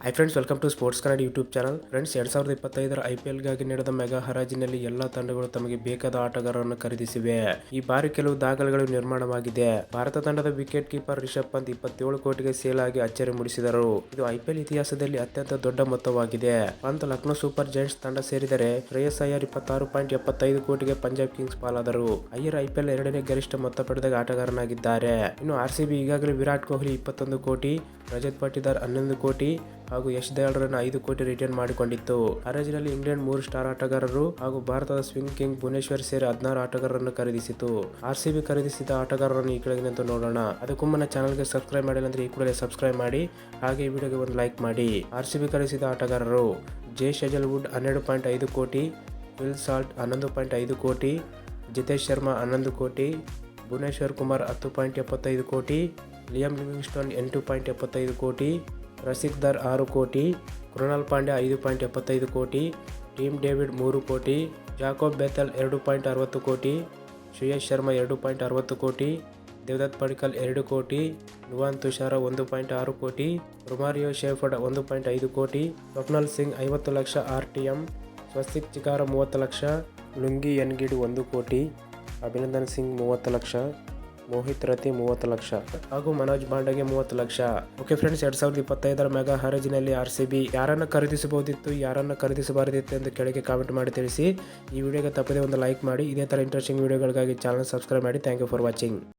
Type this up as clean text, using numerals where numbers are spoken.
High friends, welcome to sports Kannada YouTube channel. Friends, 2025 ಐಪಿಎಲ್ಗಾಗಿ ನಡೆದ mega ಹರಾಜಿನಲ್ಲಿ ಎಲ್ಲಾ ತಂಡಗಳು ತಮಗೆ ಬೇಕಾದ ಆಟಗಾರರನ್ನು ಖರೀದಿಸಿವೆ. ಈ ಬಾರಿ ಕೆಲವು ದಾಖಲೆಗಳು ನಿರ್ಮಾಣವಾಗಿದೆ. ಭಾರತ ತಂಡದ ವಿಕೆಟ್ ಕೀಪರ್ ರಿಷಬ್ ಪಂತ್ 27 ಕೋಟಿಗೆ ಸೇಲ್ ಆಗಿ ಅಚ್ಚರಿ ಮೂಡಿಸಿದರು. ಇದು ಐಪಿಎಲ್ ಇತಿಹಾಸದಲ್ಲಿ ಅತ್ಯಂತ ದೊಡ್ಡ ಮೊತ್ತವಾಗಿದೆ. ಪಂತ್ ಲಕ್ನೋ ಸೂಪರ್ ಜೈಂಟ್ಸ್ ತಂಡ ಸೇರಿದರೆ ಶ್ರೇಯಸ್ ಅಯ್ಯರ್ 26.75 ಕೋಟಿಗೆ ಪಂಜಾಬ್ ಕಿಂಗ್ಸ್ ಪಾಲಾದರು. ಅಯ್ಯರ್ ಐಪಿಎಲ್ ಎರಡನೇ ಗರಿಷ್ಠ ಮೊತ್ತ ಪಡೆದ ಆಟಗಾರನಾಗಿದ್ದಾರೆ. ಇನ್ನು ಆರ್ಸಿಬಿ ಈಗಾಗಲೇ ವಿರಾಟ್ ಕೊಹ್ಲಿ 21 ಕೋಟಿ, ರಜತ್ ಪಾಟಿದಾರ್ 11 ಕೋಟಿ ಹಾಗೂ ಯಶ್ ದಯಾಳ್ರನ್ನು 5 ಕೋಟಿ ರಿಟರ್ನ್ ಮಾಡಿಕೊಂಡಿತ್ತು. ಹರಾಜಿನಲ್ಲಿ ಇಂಗ್ಲೆಂಡ್ 3 ಸ್ಟಾರ್ ಆಟಗಾರರು ಹಾಗೂ ಭಾರತದ ಸ್ವಿಂಗ್ ಕಿಂಗ್ ಭುವನೇಶ್ವರ್ ಸೇರಿ 16 ಆಟಗಾರರನ್ನು ಖರೀದಿಸಿತು. ಆರ್ಸಿಬಿ ಖರೀದಿಸಿದ ಆಟಗಾರರನ್ನು ಈ ಕೆಳಗಿನಂತೆ ನೋಡೋಣ. ಅದಕ್ಕೂ ಮುನ್ನ ಚಾನಲ್ಗೆ ಸಬ್ಸ್ಕ್ರೈಬ್ ಮಾಡಿಲ್ಲ ಅಂದ್ರೆ ಈ ಕೂಡಲೇ ಸಬ್ಸ್ಕ್ರೈಬ್ ಮಾಡಿ, ಹಾಗೆ ಈ ವಿಡಿಯೋಗೆ ಒಂದು ಲೈಕ್ ಮಾಡಿ. ಆರ್ಸಿಬಿ ಖರೀದಿಸಿದ ಆಟಗಾರರು: ಜೇಸ್ ಹೇಜಲ್ವುಡ್ 12.5 ಕೋಟಿ, ಫಿಲ್ ಸಾಲ್ಟ್ 11.5 ಕೋಟಿ, ಜಿತೇಶ್ ಶರ್ಮಾ 11 ಕೋಟಿ, ಭುವನೇಶ್ವರ್ ಕುಮಾರ್ 10.75 ಕೋಟಿ, ಲಿಯಮ್ ಲಿವಿಂಗ್ಸ್ಟನ್ 8.75 ಕೋಟಿ, ರಸಿಕ್ ದರ್ 6 ಕೋಟಿ, ಕೃಣಾಲ್ ಪಾಂಡ್ಯ 5.75 ಕೋಟಿ, ಟೀಮ್ ಡೇವಿಡ್ 3 ಕೋಟಿ, ಜಾಕೋಬ್ ಬೆಥೆಲ್ 2.60 ಕೋಟಿ, ಶ್ರೇಯಸ್ ಶರ್ಮಾ 2.60 ಕೋಟಿ, ದೇವದತ್ ಪಡಿಕ್ಕಲ್ 2 ಕೋಟಿ, ನುವಾನ್ ತುಷಾರ 1.6 ಕೋಟಿ, ರೊಮಾರಿಯೋ ಶೇಫರ್ಡ್ 1.5 ಕೋಟಿ, ಸ್ವಪ್ನಲ್ ಸಿಂಗ್ 50 ಲಕ್ಷ RTM, ಸ್ವಸ್ತಿಕ್ ಚಿಕಾರ 30 ಲಕ್ಷ, ಲುಂಗಿ ಎನ್ಗಿಡ್ 1 ಕೋಟಿ, ಅಭಿನಂದನ್ ಸಿಂಗ್ 30 ಲಕ್ಷ, ಮೋಹಿತ್ ರತಿ 30 ಲಕ್ಷ ಹಾಗೂ ಮನೋಜ್ ಬಾಂಡೆಗೆ 30 ಲಕ್ಷ. ಓಕೆ ಫ್ರೆಂಡ್ಸ್, 2025 ಮೆಗಾ ಹರಾಜಿನಲ್ಲಿ ಆರ್ಸಿಬಿ ಯಾರನ್ನು ಖರೀದಿಸಬಹುದಿತ್ತು, ಯಾರನ್ನು ಖರೀದಿಸಬಾರದಿತ್ತು ಎಂದು ಕೆಳಗೆ ಕಾಮೆಂಟ್ ಮಾಡಿ ತಿಳಿಸಿ. ಈ ವಿಡಿಯೋಗೆ ತಪ್ಪದೆ ಒಂದು ಲೈಕ್ ಮಾಡಿ. ಇದೇ ಥರ ಇಂಟ್ರೆಸ್ಟಿಂಗ್ ವಿಡಿಯೋಗಳಿಗಾಗಿ ಚಾನಲ್ ಸಬ್ಸ್ಕ್ರೈಬ್ ಮಾಡಿ. Thank you for watching.